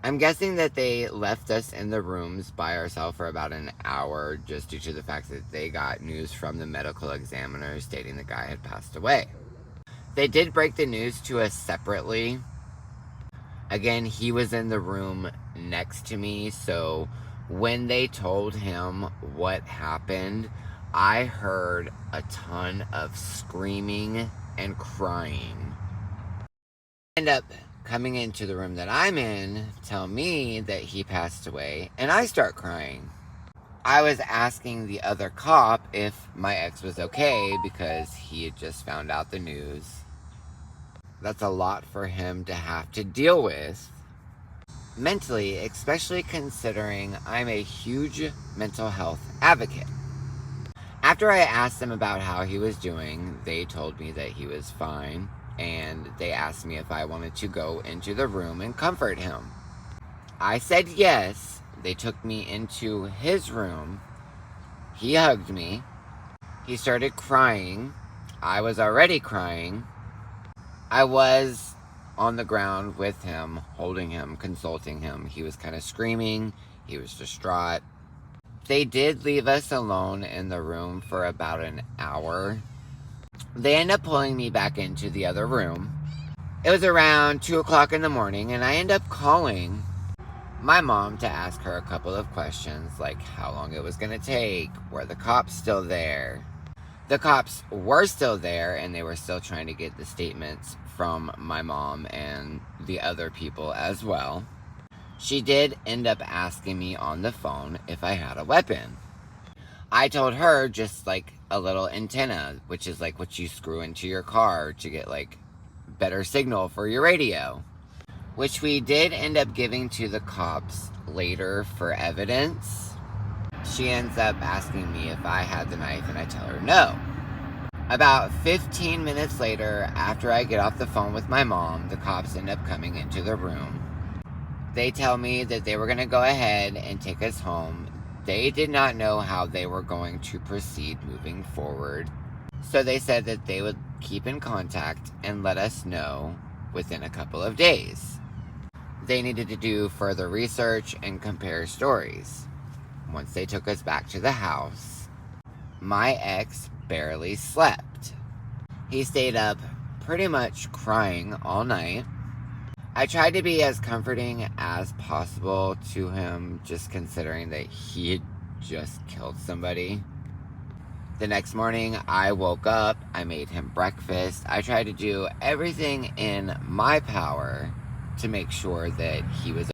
I'm guessing that they left us in the rooms by ourselves for about an hour just due to the fact that they got news from the medical examiner stating the guy had passed away. They did break the news to us separately. Again, he was in the room next to me, so when they told him what happened, I heard a ton of screaming and crying. End up coming into the room that I'm in, tell me that he passed away, and I start crying. I was asking the other cop if my ex was okay because he had just found out the news. That's a lot for him to have to deal with mentally, especially considering I'm a huge mental health advocate. After I asked them about how he was doing, they told me that he was fine, and they asked me if I wanted to go into the room and comfort him. I said yes. They took me into his room. He hugged me. He started crying. I was already crying. I was on the ground with him, holding him, consulting him. He was kind of screaming. He was distraught. They did leave us alone in the room for about an hour. They ended up pulling me back into the other room. It was around 2 o'clock in the morning, and I ended up calling my mom to ask her a couple of questions, like how long it was going to take, were the cops still there. The cops were still there, and they were still trying to get the statements from my mom and the other people as well. She did end up asking me on the phone if I had a weapon. I told her just like a little antenna, which is like what you screw into your car to get like better signal for your radio, which we did end up giving to the cops later for evidence. She ends up asking me if I had the knife, and I tell her no. About 15 minutes later, after I get off the phone with my mom, the cops end up coming into the room. They tell me that they were going to go ahead and take us home. They did not know how they were going to proceed moving forward. So they said that they would keep in contact and let us know within a couple of days. They needed to do further research and compare stories. Once they took us back to the house, my ex barely slept. He stayed up pretty much crying all night. I tried to be as comforting as possible to him, just considering that he had just killed somebody. The next morning, I woke up, I made him breakfast. I tried to do everything in my power to make sure that he was